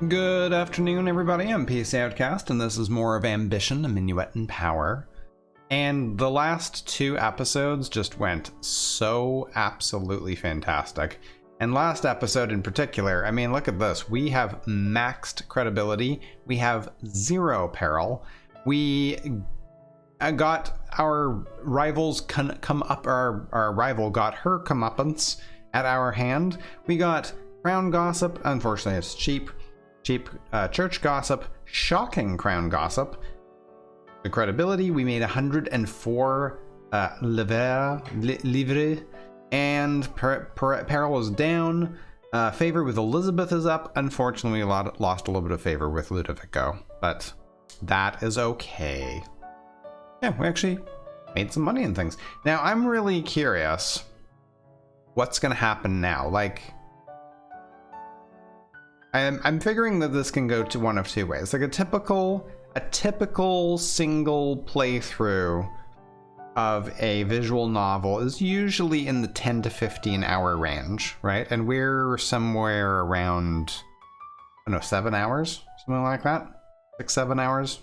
Good afternoon, everybody. I'm PC Outcast, and this is more of Ambition, a Minuet and Power. And the last two episodes just went so absolutely fantastic. And last episode in particular, I mean, look at this. We have maxed credibility. We have 0 peril. We got our rivals come up. Our rival got her comeuppance at our hand. We got crown gossip. Unfortunately, it's cheap church gossip, shocking crown gossip. The credibility, we made 104 livres, and peril is down. Favor with Elizabeth is up. Unfortunately, we lost a little bit of favor with Ludovico, but that is okay. Yeah, we actually made some money and things. Now, I'm really curious what's going to happen now. Like, I'm figuring that this can go to one of two ways. Like a typical single playthrough of a visual novel is usually in the 10 to 15 hour range, right? And we're somewhere around, I don't know, 7 hours, something like that, 6-7 hours.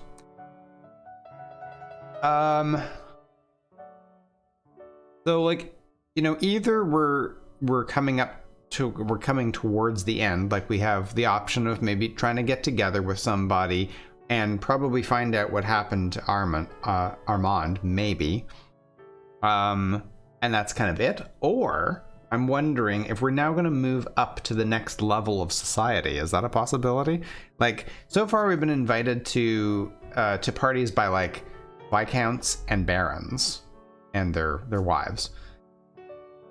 So like, you know, either we're coming towards the end, like we have the option of maybe trying to get together with somebody and probably find out what happened to Armand, maybe. And that's kind of it. Or I'm wondering if we're now going to move up to the next level of society. Is that a possibility? Like, so far we've been invited to parties by like viscounts and barons and their wives.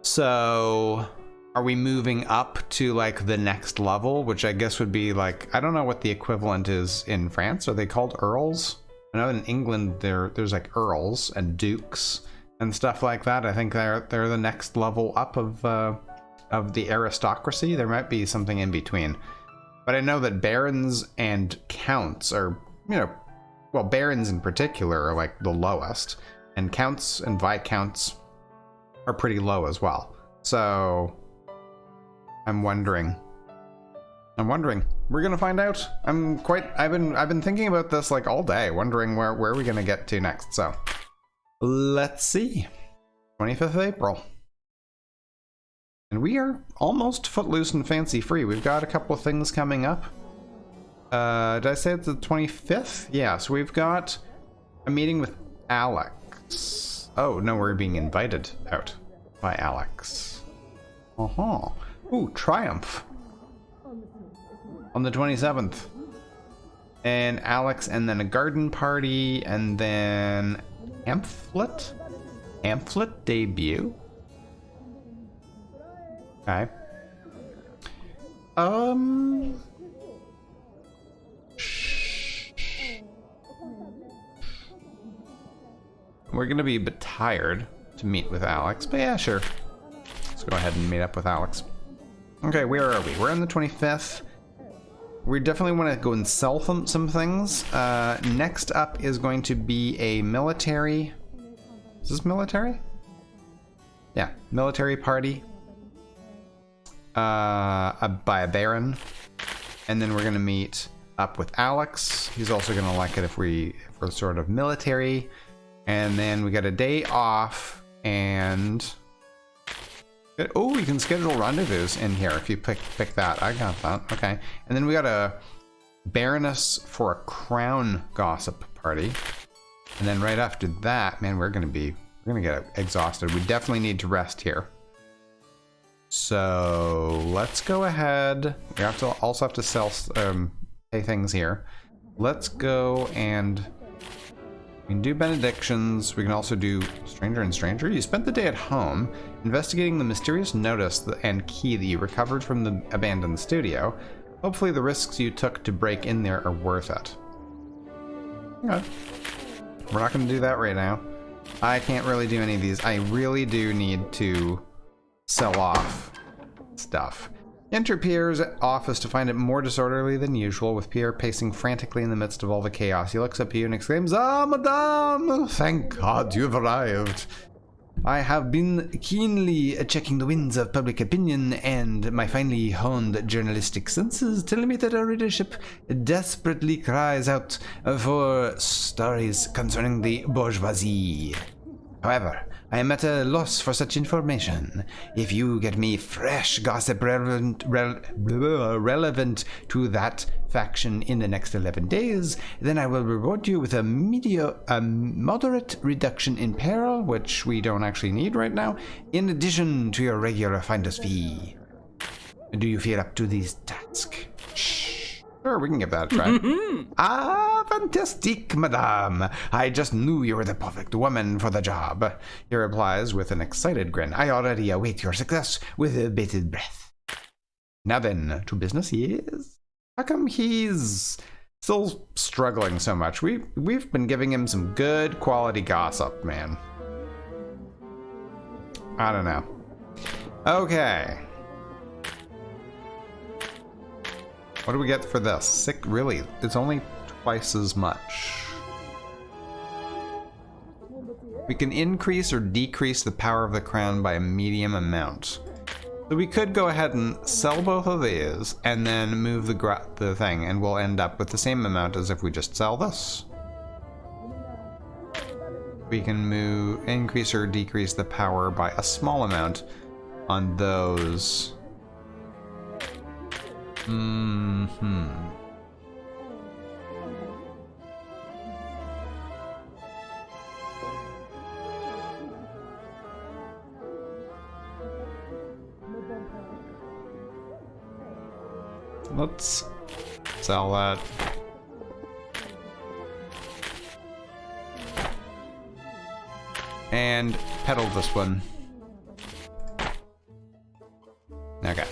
So are we moving up to like the next level, which I guess would be like, I don't know what the equivalent is in France. Are they called earls? I know in England there's like earls and dukes and stuff like that. I think they're the next level up of the aristocracy. There might be something in between, but I know that barons and counts are, you know, well, barons in particular are like the lowest, and counts and viscounts are pretty low as well. So I'm wondering. We're gonna find out. I've been thinking about this like all day, wondering where are we gonna get to next. So let's see. 25th of April. And we are almost footloose and fancy free. We've got a couple of things coming up. Did I say it's the 25th? Yeah, so we've got a meeting with Alex. Oh, no, we're being invited out by Alex. Uh-huh. Ooh, Triumph. On the 27th. And Alex, and then a garden party, and then Pamphlet? Pamphlet debut? Okay. We're gonna be a bit tired to meet with Alex, but yeah, sure. Let's go ahead and meet up with Alex. Okay, where are we? We're on the 25th. We definitely want to go and sell some things. Next up is going to be a military... Is this military? Yeah, military party. By a baron. And then we're going to meet up with Alex. He's also going to like it if we're sort of military. And then we got a day off, and... Oh, you can schedule rendezvous in here if you pick that. I got that. Okay. And then we got a Baroness for a crown gossip party. And then right after that, man, we're gonna get exhausted. We definitely need to rest here. So let's go ahead. We also have to sell pay things here. Let's go and we can do benedictions. We can also do stranger and stranger. You spent the day at home investigating the mysterious notice and key that you recovered from the abandoned studio. Hopefully the risks you took to break in there are worth it. Okay. We're not going to do that right now. I can't really do any of these. I really do need to sell off stuff. Enter Pierre's office to find it more disorderly than usual, with Pierre pacing frantically in the midst of all the chaos. He looks up at you and exclaims, "Ah, madame! Thank God you've arrived." I have been keenly checking the winds of public opinion, and my finely honed journalistic senses tell me that our readership desperately cries out for stories concerning the bourgeoisie. However, I am at a loss for such information. If you get me fresh gossip relevant to that faction in the next 11 days, then I will reward you with a moderate reduction in peril, which we don't actually need right now, in addition to your regular finder's fee. Do you feel up to these tasks? Sure, we can give that a try. Ah, fantastique, madame. I just knew you were the perfect woman for the job. He replies with an excited grin. I already await your success with bated breath. Now then, to business he is. How come he's still struggling so much? We've been giving him some good quality gossip, man. I don't know. Okay. What do we get for this? Really, it's only twice as much. We can increase or decrease the power of the crown by a medium amount. So we could go ahead and sell both of these and then move the thing, and we'll end up with the same amount as if we just sell this. We can increase or decrease the power by a small amount on those. Let's sell that. And peddle this one. Okay.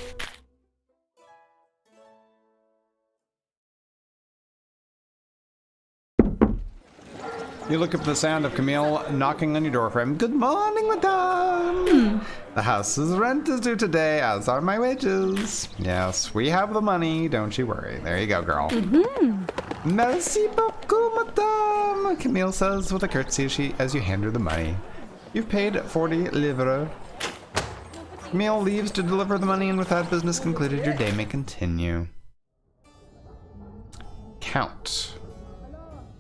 You look up the sound of Camille knocking on your door frame. Good morning, madame. The house's rent is due today, as are my wages. Yes, we have the money, don't you worry. There you go, girl. Merci beaucoup, madame, Camille says with a curtsy as you hand her the money. You've paid 40 livres. Camille leaves to deliver the money, and with that business concluded, your day may continue. Count.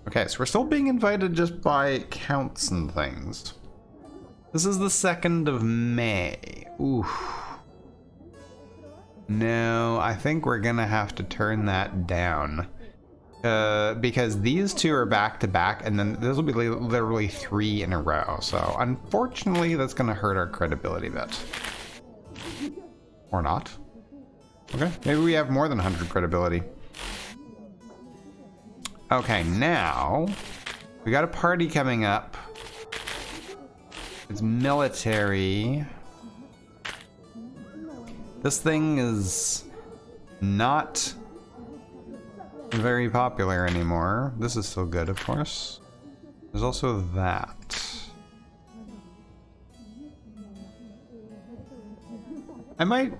Okay, so we're still being invited just by counts and things. This is the 2nd of May. Ooh. No, I think we're gonna have to turn that down. Because these two are back to back, and then this will be literally 3 in a row. So unfortunately, that's gonna hurt our credibility a bit. Or not. Okay, maybe we have more than 100 credibility. Okay, now we got a party coming up. It's military. This thing is not very popular anymore. This is still good, of course. There's also that. I might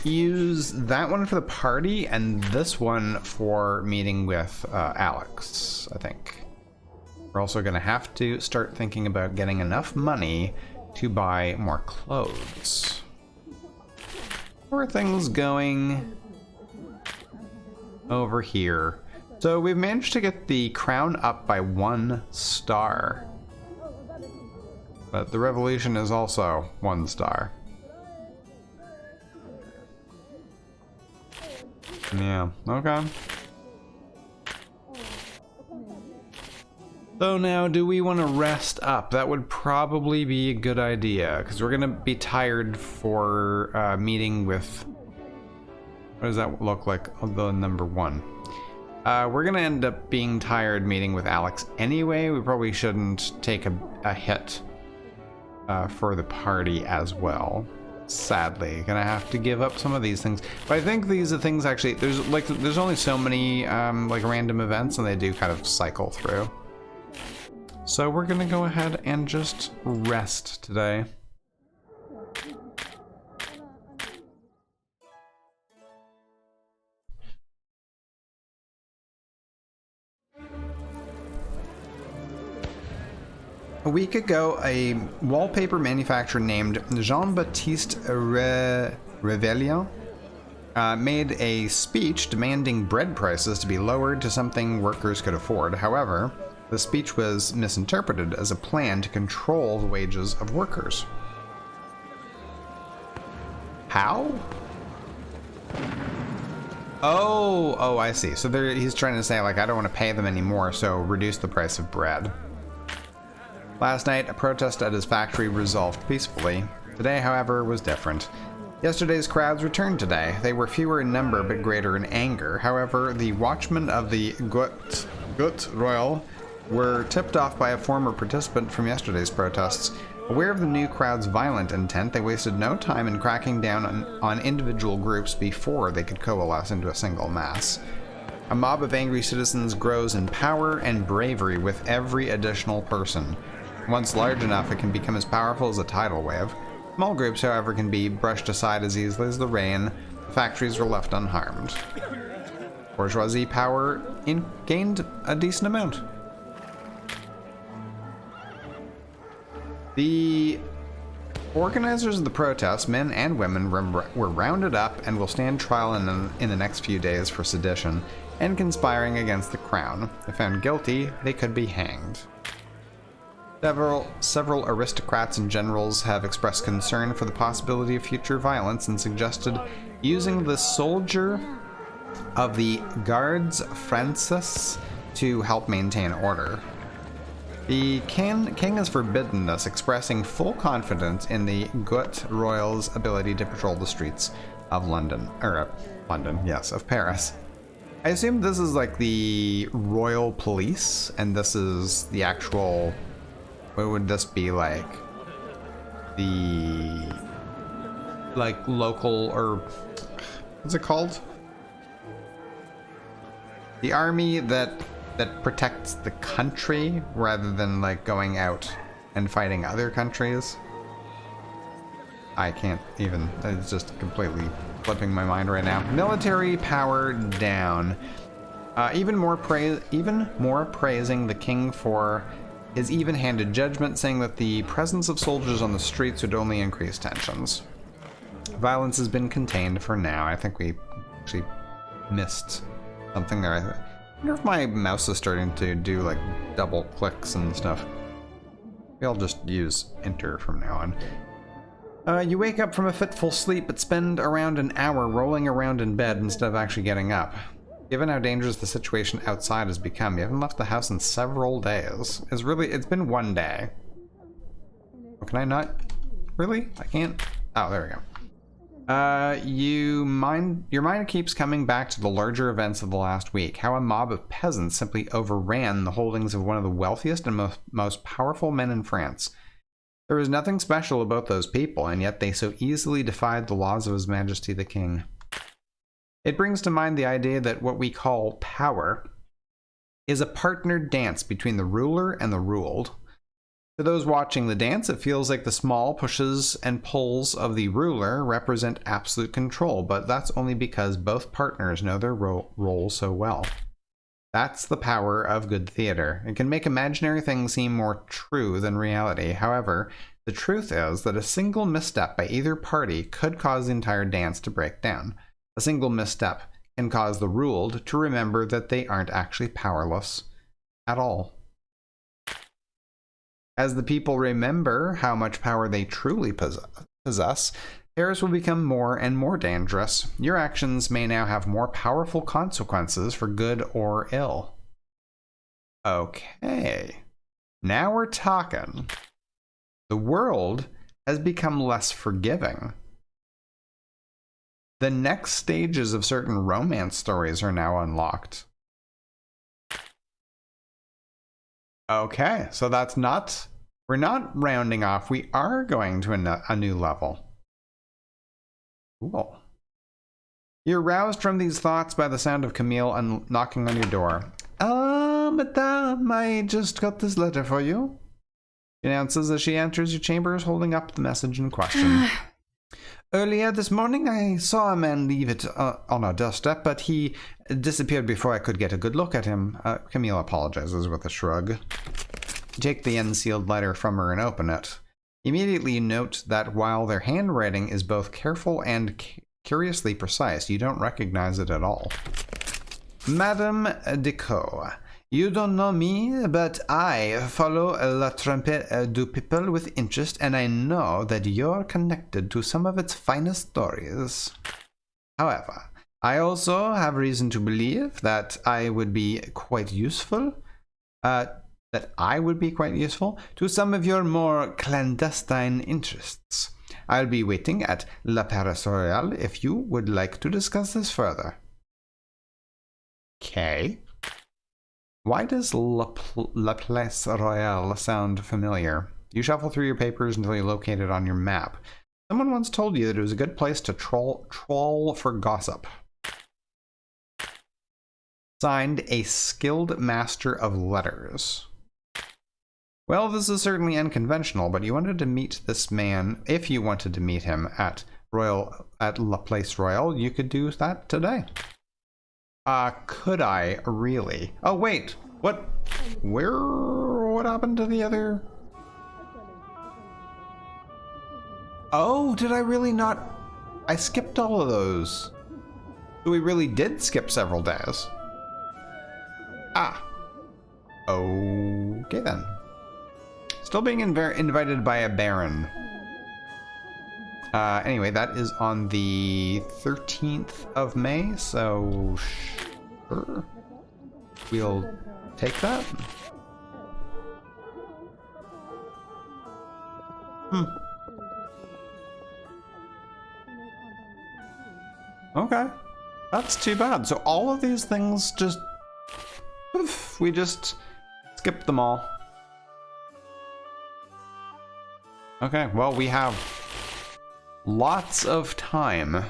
use that one for the party and this one for meeting with Alex, I think. We're also gonna have to start thinking about getting enough money to buy more clothes. How are things going over here? So we've managed to get the crown up by 1 star. But the revolution is also 1 star. Yeah, okay. So now, do we want to rest up? That would probably be a good idea, because we're going to be tired for meeting with... What does that look like? The number 1. We're going to end up being tired meeting with Alex anyway. We probably shouldn't take a hit for the party as well. Sadly, gonna have to give up some of these things, but I think these are things actually. There's only so many like random events, and they do kind of cycle through. So we're gonna go ahead and just rest today. A week ago, a wallpaper manufacturer named Jean-Baptiste Revellion made a speech demanding bread prices to be lowered to something workers could afford. However, the speech was misinterpreted as a plan to control the wages of workers. How? Oh, I see. So he's trying to say, like, I don't want to pay them anymore, so reduce the price of bread. Last night, a protest at his factory resolved peacefully. Today, however, was different. Yesterday's crowds returned today. They were fewer in number, but greater in anger. However, the watchmen of the Gut Royal were tipped off by a former participant from yesterday's protests. Aware of the new crowd's violent intent, they wasted no time in cracking down on individual groups before they could coalesce into a single mass. A mob of angry citizens grows in power and bravery with every additional person. Once large enough, it can become as powerful as a tidal wave. Small groups, however, can be brushed aside as easily as the rain. The factories were left unharmed. Bourgeoisie power gained a decent amount. The organizers of the protest, men and women, were rounded up and will stand trial in the next few days for sedition and conspiring against the crown. If found guilty, they could be hanged. Several aristocrats and generals have expressed concern for the possibility of future violence and suggested using the soldier of the Gardes Françaises to help maintain order. The king has forbidden this, expressing full confidence in the Gut Royal's ability to patrol the streets of of Paris. I assume this is like the royal police, and this is the actual, what would this be like? The, like, local, or, what's it called? The army that protects the country rather than like going out and fighting other countries. I can't even, it's just completely flipping my mind right now. Military power down. Even more praising the king for his even-handed judgment, saying that the presence of soldiers on the streets would only increase tensions. Violence has been contained for now. I think we actually missed something there. I wonder if my mouse is starting to do like double clicks and stuff. Maybe I'll just use enter from now on. You wake up from a fitful sleep but spend around an hour rolling around in bed instead of actually getting up. Given how dangerous the situation outside has become, you haven't left the house in several days. It's been one day. Oh, can I not? Really? I can't? Oh, there we go. Your mind keeps coming back to the larger events of the last week. How a mob of peasants simply overran the holdings of one of the wealthiest and most powerful men in France. There was nothing special about those people, and yet they so easily defied the laws of His Majesty the King. It brings to mind the idea that what we call power is a partnered dance between the ruler and the ruled. To those watching the dance, it feels like the small pushes and pulls of the ruler represent absolute control, but that's only because both partners know their role so well. That's the power of good theater. It can make imaginary things seem more true than reality. However, the truth is that a single misstep by either party could cause the entire dance to break down. A single misstep can cause the ruled to remember that they aren't actually powerless at all. As the people remember how much power they truly possess, Paris will become more and more dangerous. Your actions may now have more powerful consequences for good or ill. Okay, now we're talking. The world has become less forgiving. The next stages of certain romance stories are now unlocked. Okay, so we're not rounding off, we are going to a new level. Cool. You're roused from these thoughts by the sound of Camille knocking on your door. Madame, I just got this letter for you. She announces as she enters your chambers, holding up the message in question. Earlier this morning, I saw a man leave it on our doorstep, but he disappeared before I could get a good look at him. Camille apologizes with a shrug. take the unsealed letter from her and open it. Immediately note that while their handwriting is both careful and curiously precise, you don't recognize it at all. Madame Decaux, you don't know me, but I follow La Trompette du People with interest, and I know that you're connected to some of its finest stories. However, I also have reason to believe that I would be quite useful, to some of your more clandestine interests. I'll be waiting at La Paris Royale if you would like to discuss this further. Okay. Why does La Place Royale sound familiar? You shuffle through your papers until you locate it on your map. Someone once told you that it was a good place to troll for gossip. Signed, a skilled master of letters. Well, this is certainly unconventional, but you wanted to meet this man. If you wanted to meet him at La Place Royale, you could do that today. Could I really? Oh, wait. What happened to the other? Oh, did I really not? I skipped all of those. So we really did skip several days. Ah. Okay then. Still being invited by a baron. Anyway, that is on the 13th of May, so sure. We'll take that. Okay. That's too bad. So all of these things just... we just skipped them all. Okay, well, we have lots of time. I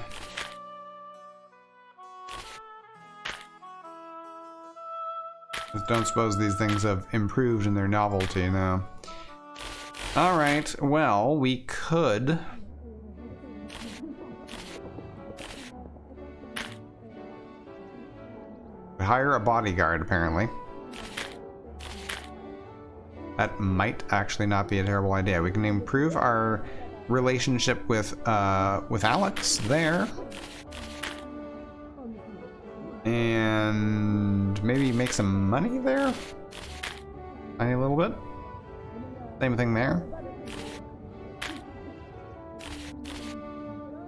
don't suppose these things have improved in their novelty now. Alright, well, we could... hire a bodyguard, apparently. That might actually not be a terrible idea. We can improve our relationship with Alex there. And maybe make some money there? Tiny little bit. Same thing there.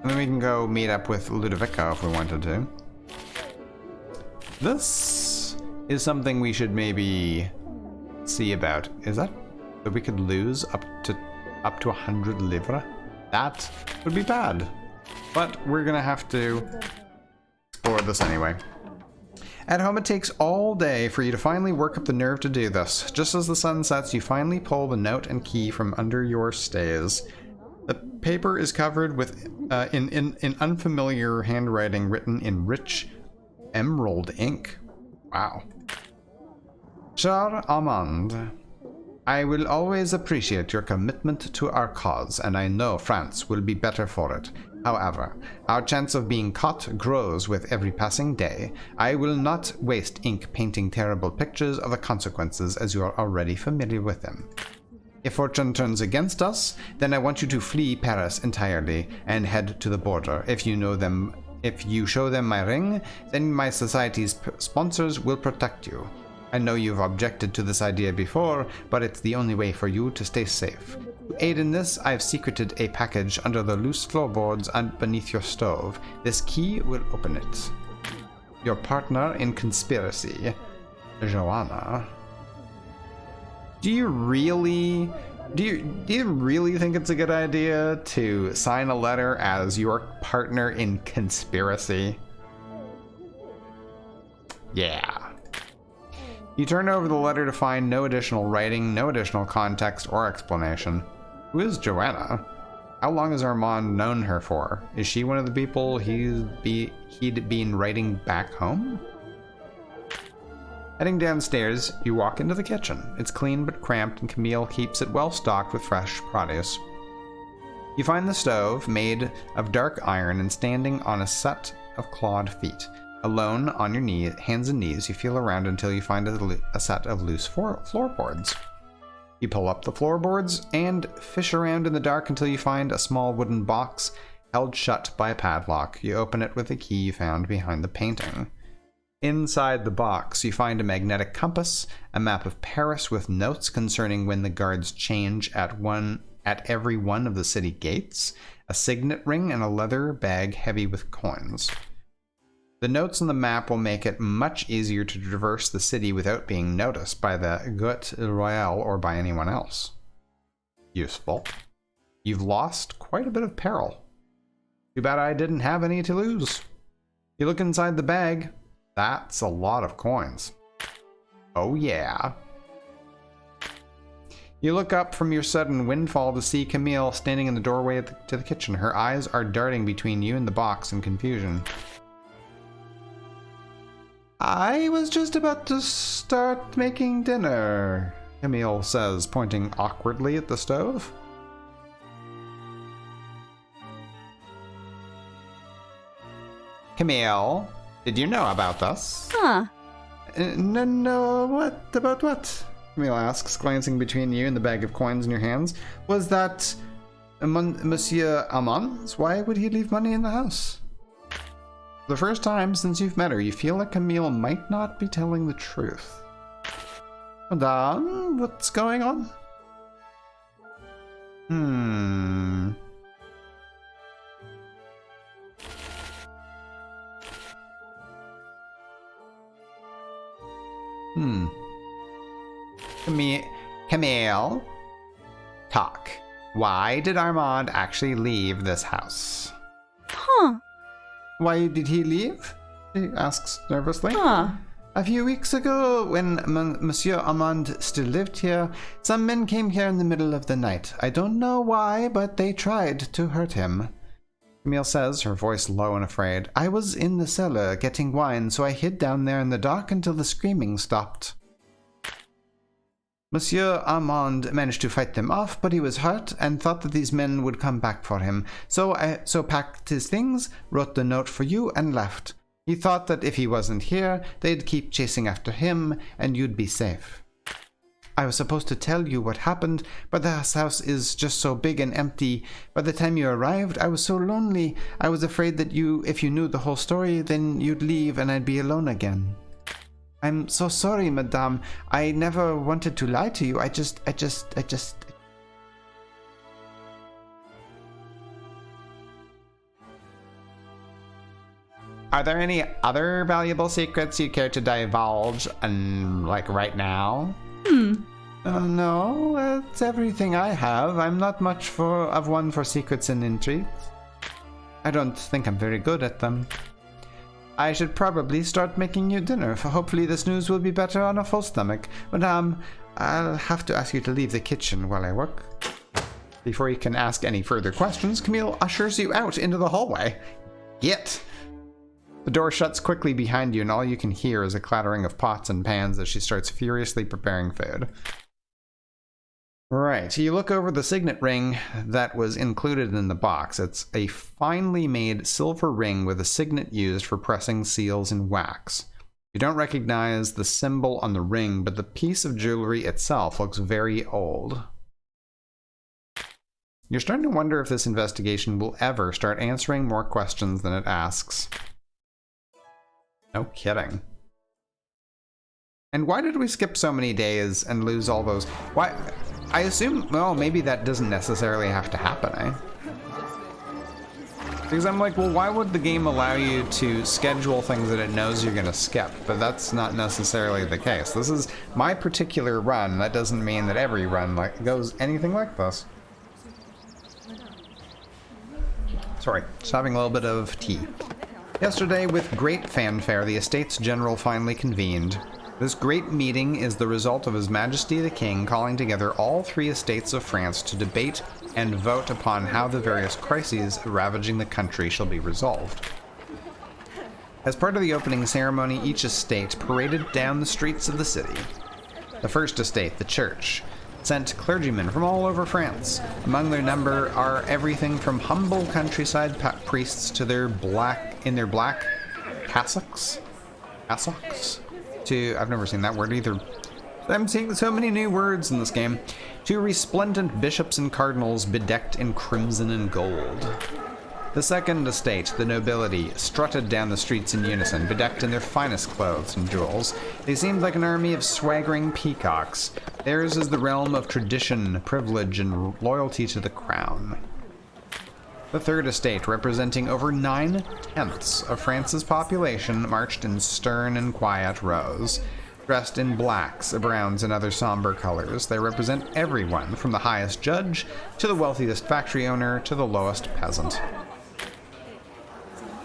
And then we can go meet up with Ludovico if we wanted to. This is something we should maybe see about. Is that we could lose up to 100 livres? That would be bad. But we're gonna have to explore this anyway. At home, it takes all day for you to finally work up the nerve to do this. Just as the sun sets, you finally pull the note and key from under your stays. The paper is covered with in unfamiliar handwriting written in rich emerald ink. Wow. Cher Armand, I will always appreciate your commitment to our cause, and I know France will be better for it. However, our chance of being caught grows with every passing day. I will not waste ink painting terrible pictures of the consequences, as you are already familiar with them. If fortune turns against us, then I want you to flee Paris entirely and head to the border. If you show them my ring, then my society's sponsors will protect you. I know you've objected to this idea before, but it's the only way for you to stay safe. To aid in this, I've secreted a package under the loose floorboards and beneath your stove. This key will open it. Your partner in conspiracy, Joanna. Do you really think it's a good idea to sign a letter as your partner in conspiracy? Yeah. You turn over the letter to find no additional writing, no additional context or explanation. Who is Joanna? How long has Armand known her for? Is she one of the people he'd been writing back home? Heading downstairs, you walk into the kitchen. It's clean but cramped, and Camille keeps it well stocked with fresh produce. You find the stove, made of dark iron and standing on a set of clawed feet. Alone on your hands and knees, you feel around until you find a set of loose floorboards. You pull up the floorboards and fish around in the dark until you find a small wooden box held shut by a padlock. You open it with a key you found behind the painting. Inside the box, you find a magnetic compass, a map of Paris with notes concerning when the guards change at every one of the city gates, a signet ring, and a leather bag heavy with coins. The notes on the map will make it much easier to traverse the city without being noticed by the Garde Royale or by anyone else. Useful. You've lost quite a bit of peril. Too bad I didn't have any to lose. You look inside the bag. That's a lot of coins. Oh yeah. You look up from your sudden windfall to see Camille standing in the doorway to the kitchen. Her eyes are darting between you and the box in confusion. I was just about to start making dinner, Camille says, pointing awkwardly at the stove. Camille, did you know about this? Huh. No, what? About what? Camille asks, glancing between you and the bag of coins in your hands. Was that Monsieur Armand's? Why would he leave money in the house? For the first time since you've met her, you feel like Camille might not be telling the truth. Madame, what's going on? Camille, talk. Why did Armand actually leave this house? Huh. Why did he leave? She asks nervously. Huh. A few weeks ago, when Monsieur Armand still lived here, some men came here in the middle of the night. I don't know why, but they tried to hurt him. Camille says, her voice low and afraid. I was in the cellar getting wine, so I hid down there in the dark until the screaming stopped. Monsieur Armand managed to fight them off, but he was hurt and thought that these men would come back for him. So packed his things, wrote the note for you, and left. He thought that if he wasn't here, they'd keep chasing after him, and you'd be safe. I was supposed to tell you what happened, but the house is just so big and empty. By the time you arrived, I was so lonely. I was afraid that if you knew the whole story, then you'd leave and I'd be alone again. I'm so sorry, madame. I never wanted to lie to you. I just... Are there any other valuable secrets you care to divulge, like right now? No, it's everything I have. I'm not much of one for secrets and intrigues. I don't think I'm very good at them. I should probably start making you dinner, for hopefully this news will be better on a full stomach. Madame, I'll have to ask you to leave the kitchen while I work. Before you can ask any further questions, Camille ushers you out into the hallway. Get! The door shuts quickly behind you, and all you can hear is a clattering of pots and pans as she starts furiously preparing food. Right, you look over the signet ring that was included in the box. It's a finely made silver ring with a signet used for pressing seals in wax. You don't recognize the symbol on the ring, but the piece of jewelry itself looks very old. You're starting to wonder if this investigation will ever start answering more questions than it asks. No kidding. And why did we skip so many days and lose all those? Why? I assume, well, maybe that doesn't necessarily have to happen, eh? Because I'm like, well, why would the game allow you to schedule things that it knows you're going to skip? But that's not necessarily the case. This is my particular run. That doesn't mean that every run goes anything like this. Sorry, just having a little bit of tea. Yesterday, with great fanfare, the Estates General finally convened. This great meeting is the result of His Majesty the King calling together all three estates of France to debate and vote upon how the various crises ravaging the country shall be resolved. As part of the opening ceremony, each estate paraded down the streets of the city. The first estate, the Church, sent clergymen from all over France. Among their number are everything from humble countryside priests to their black cassocks to, I've never seen that word either, I'm seeing so many new words in this game. 2 resplendent bishops and cardinals bedecked in crimson and gold. The second estate, the nobility, strutted down the streets in unison, bedecked in their finest clothes and jewels. They seemed like an army of swaggering peacocks. Theirs is the realm of tradition, privilege, and loyalty to the crown. The third estate, representing over 9/10 of France's population, marched in stern and quiet rows. Dressed in blacks, browns, and other somber colors, they represent everyone from the highest judge to the wealthiest factory owner to the lowest peasant.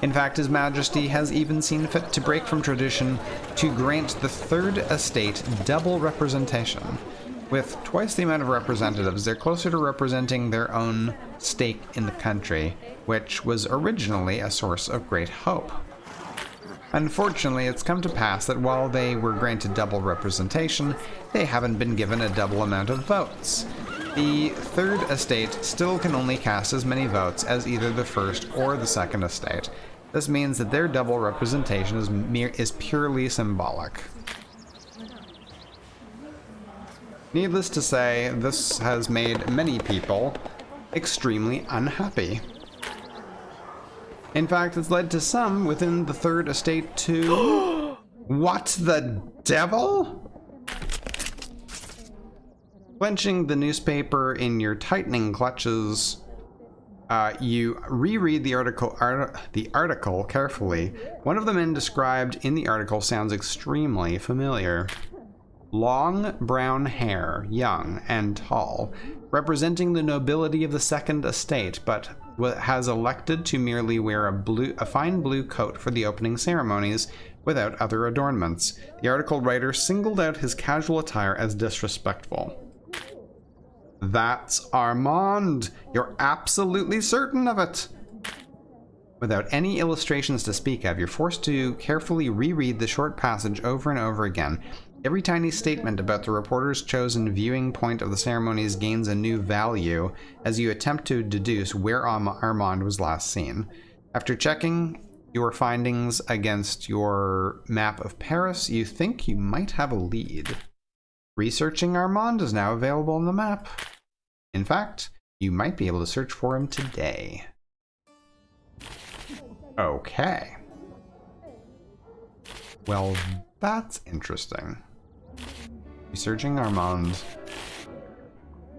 In fact, His Majesty has even seen fit to break from tradition to grant the third estate double representation. With twice the amount of representatives, they're closer to representing their own stake in the country, which was originally a source of great hope. Unfortunately, it's come to pass that while they were granted double representation, they haven't been given a double amount of votes. The third estate still can only cast as many votes as either the first or the second estate. This means that their double representation is purely symbolic. Needless to say, this has made many people extremely unhappy. In fact, it's led to some within the third estate to... What the devil? Clenching the newspaper in your tightening clutches, you reread the article carefully. One of the men described in the article sounds extremely familiar. Long brown hair, young and tall, representing the nobility of the second estate, but has elected to merely wear a fine blue coat for the opening ceremonies without other adornments. The article writer singled out his casual attire as disrespectful. That's Armand! You're absolutely certain of it! Without any illustrations to speak of, you're forced to carefully reread the short passage over and over again. Every tiny statement about the reporter's chosen viewing point of the ceremonies gains a new value as you attempt to deduce where Armand was last seen. After checking your findings against your map of Paris, you think you might have a lead. Researching Armand is now available on the map. In fact, you might be able to search for him today. Okay. Well, that's interesting. Researching Armand.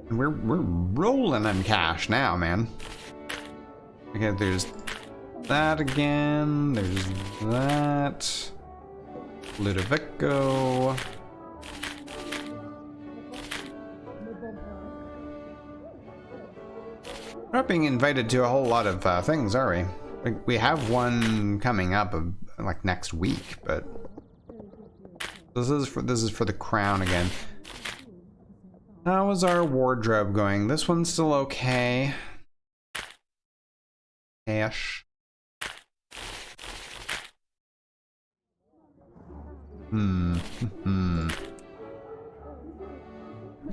And we're rolling in cash now, man. Okay, there's that again. There's that. Ludovico. We're not being invited to a whole lot of things, are we? Like, we have one coming up like next week, but this is for the crown again. How is our wardrobe going? This one's still okay. Ish.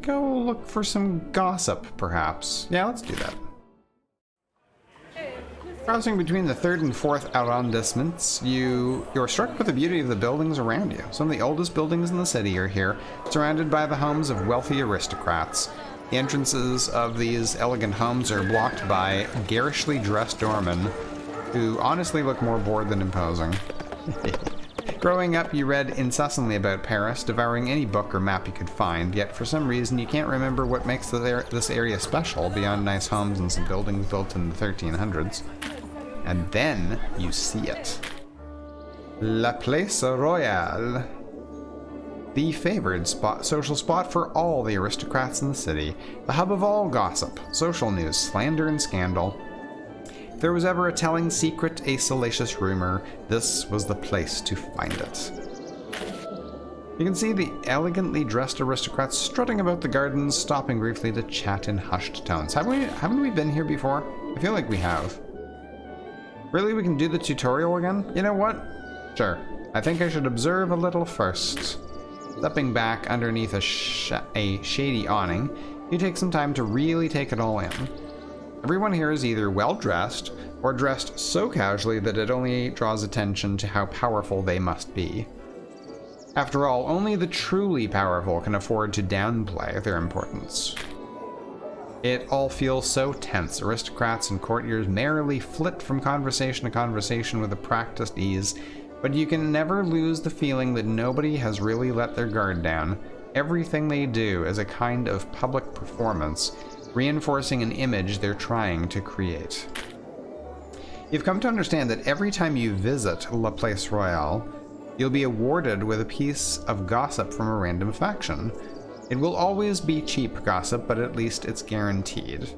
Go look for some gossip, perhaps. Yeah, let's do that. Crossing between the third and fourth arrondissements, you're struck with the beauty of the buildings around you. Some of the oldest buildings in the city are here, surrounded by the homes of wealthy aristocrats. The entrances of these elegant homes are blocked by garishly dressed doormen, who honestly look more bored than imposing. Growing up, you read incessantly about Paris, devouring any book or map you could find, yet for some reason you can't remember what makes this area special beyond nice homes and some buildings built in the 1300s. And then you see it. La Place Royale. The favored social spot for all the aristocrats in the city. The hub of all gossip, social news, slander, and scandal. If there was ever a telling secret, a salacious rumor, this was the place to find it. You can see the elegantly dressed aristocrats strutting about the gardens, stopping briefly to chat in hushed tones. Haven't we been here before? I feel like we have. Really, we can do the tutorial again? You know what? Sure. I think I should observe a little first. Stepping back underneath a shady awning, you take some time to really take it all in. Everyone here is either well-dressed, or dressed so casually that it only draws attention to how powerful they must be. After all, only the truly powerful can afford to downplay their importance. It all feels so tense. Aristocrats and courtiers merrily flit from conversation to conversation with a practiced ease, but you can never lose the feeling that nobody has really let their guard down. Everything they do is a kind of public performance, reinforcing an image they're trying to create. You've come to understand that every time you visit La Place Royale, you'll be awarded with a piece of gossip from a random faction. It will always be cheap gossip, but at least it's guaranteed.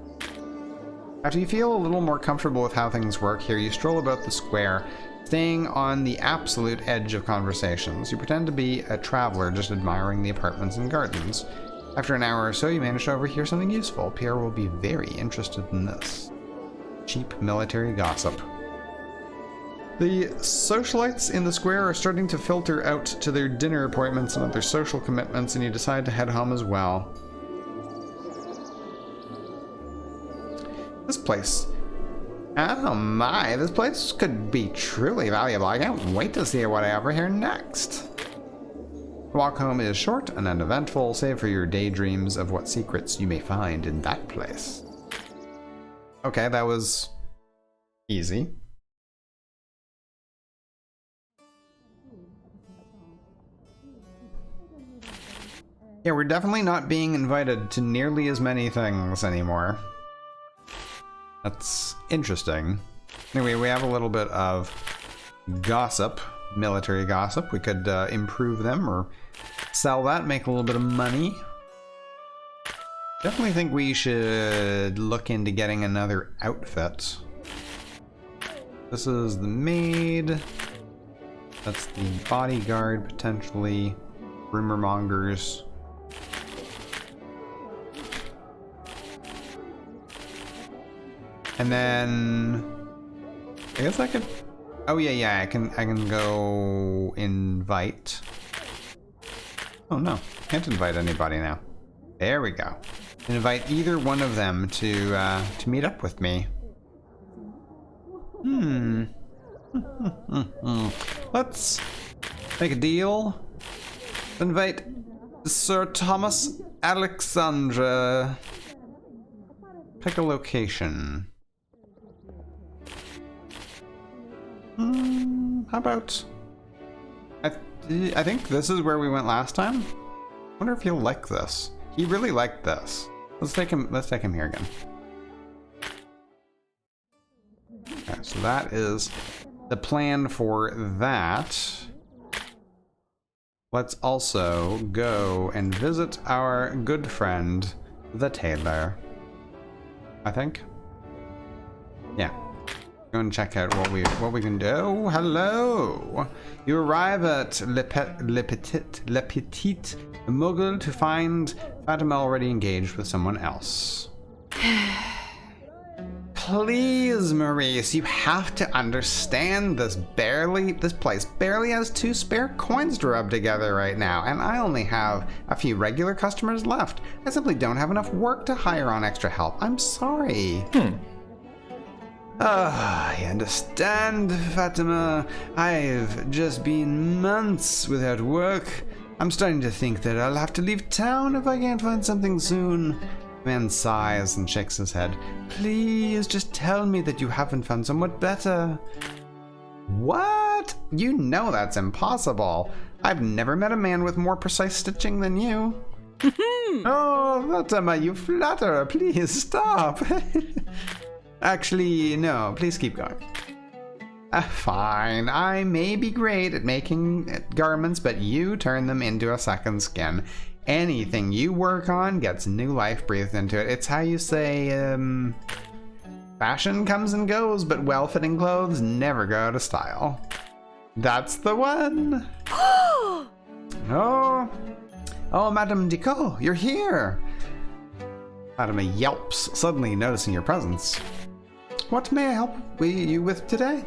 After you feel a little more comfortable with how things work here, you stroll about the square, staying on the absolute edge of conversations. You pretend to be a traveler just admiring the apartments and gardens. After an hour or so, you manage to overhear something useful. Pierre will be very interested in this. Cheap military gossip. The socialites in the square are starting to filter out to their dinner appointments and other social commitments, and you decide to head home as well. This place. Oh my, this place could be truly valuable. I can't wait to see what I overhear next. The walk home is short and uneventful, save for your daydreams of what secrets you may find in that place. Okay, that was easy. Yeah, we're definitely not being invited to nearly as many things anymore. That's interesting. Anyway, we have a little bit of gossip, military gossip. We could improve them or sell that, make a little bit of money. Definitely think we should look into getting another outfit. This is the maid. That's the bodyguard, potentially. Rumor mongers. And then I guess I could. Oh yeah, I can go invite. Oh no, can't invite anybody now. There we go. Invite either one of them to meet up with me. Let's make a deal. Invite Sir Thomas Alexandre. Pick a location. How about... I think this is where we went last time. I wonder if he'll like this. He really liked this. Let's take him here again. Okay, so that is the plan for that. Let's also go and visit our good friend, the tailor. I think. Yeah. Go and check out what we can do. Oh, hello! You arrive at Le Petit Mogul to find Fatima already engaged with someone else. Please, Maurice, you have to understand this place barely has 2 spare coins to rub together right now, and I only have a few regular customers left. I simply don't have enough work to hire on extra help. I'm sorry. I understand, Fatima. I've just been months without work. I'm starting to think that I'll have to leave town if I can't find something soon. The man sighs and shakes his head. Please, just tell me that you haven't found someone better. What? You know that's impossible. I've never met a man with more precise stitching than you. Oh, Fatima, you flatter. Please stop. Actually, no, please keep going. Fine, I may be great at making garments, but you turn them into a second skin. Anything you work on gets new life breathed into it. It's how you say, fashion comes and goes, but well-fitting clothes never go out of style. That's the one. Oh, Madame Dicot, you're here. Fatima yelps, suddenly noticing your presence. What may I help you with today?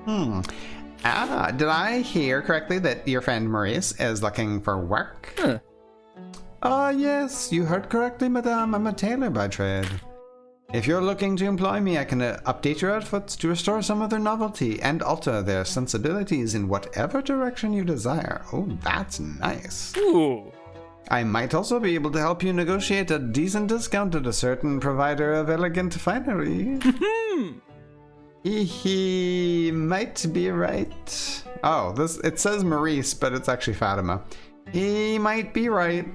Did I hear correctly that your friend Maurice is looking for work? Yes, you heard correctly, madame. I'm a tailor by trade. If you're looking to employ me, I can update your outfits to restore some of their novelty and alter their sensibilities in whatever direction you desire. Oh, that's nice. Ooh. I might also be able to help you negotiate a decent discount at a certain provider of elegant finery. He might be right. Oh, it says Maurice, but it's actually Fatima. He might be right.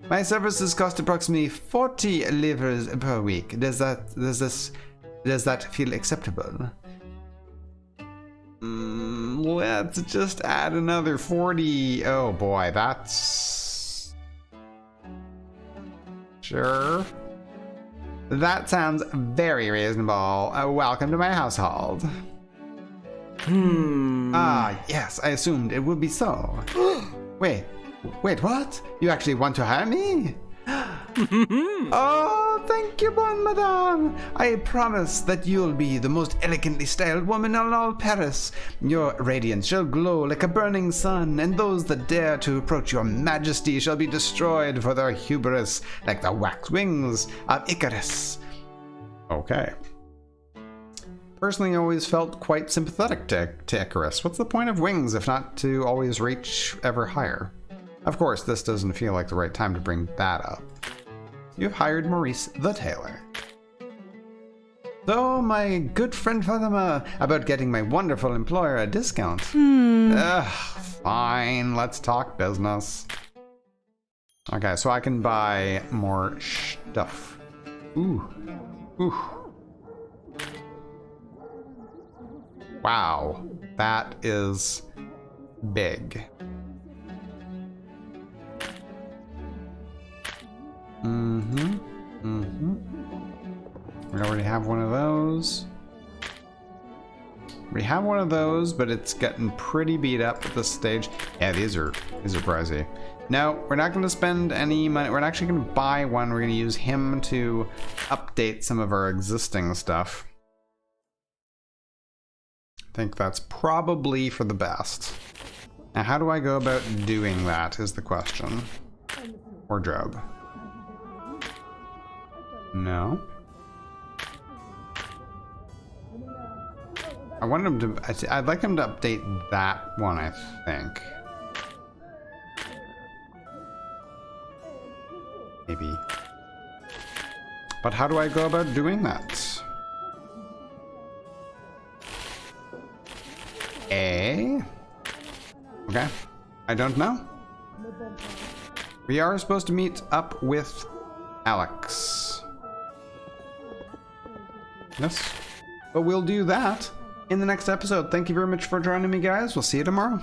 My services cost approximately 40 livres per week. Does that feel acceptable? Let's just add another 40. Oh boy, that's... Sure. That sounds very reasonable. Welcome to my household. Ah, yes, I assumed it would be so. Wait, what? You actually want to hire me? Oh, thank you, bonne madame. I promise that you'll be the most elegantly styled woman in all Paris. Your radiance shall glow like a burning sun, and those that dare to approach your majesty shall be destroyed for their hubris, like the wax wings of Icarus. Okay. Personally, I always felt quite sympathetic to Icarus. What's the point of wings if not to always reach ever higher? Of course, this doesn't feel like the right time to bring that up. You've hired Maurice the tailor. So, my good friend Fatima, about getting my wonderful employer a discount. Fine, let's talk business. Okay, so I can buy more stuff. Ooh. Wow, that is big. We already have one of those. We have one of those, but it's getting pretty beat up at this stage. Yeah, these are pricey. No, we're not going to spend any money. We're actually going to buy one. We're going to use him to update some of our existing stuff. I think that's probably for the best. Now, how do I go about doing that is the question. Wardrobe. No. I want him to, I'd like him to update that one, I think. Maybe. But how do I go about doing that? Okay. I don't know. We are supposed to meet up with Alex. Yes. But we'll do that in the next episode. Thank you very much for joining me, guys. We'll see you tomorrow.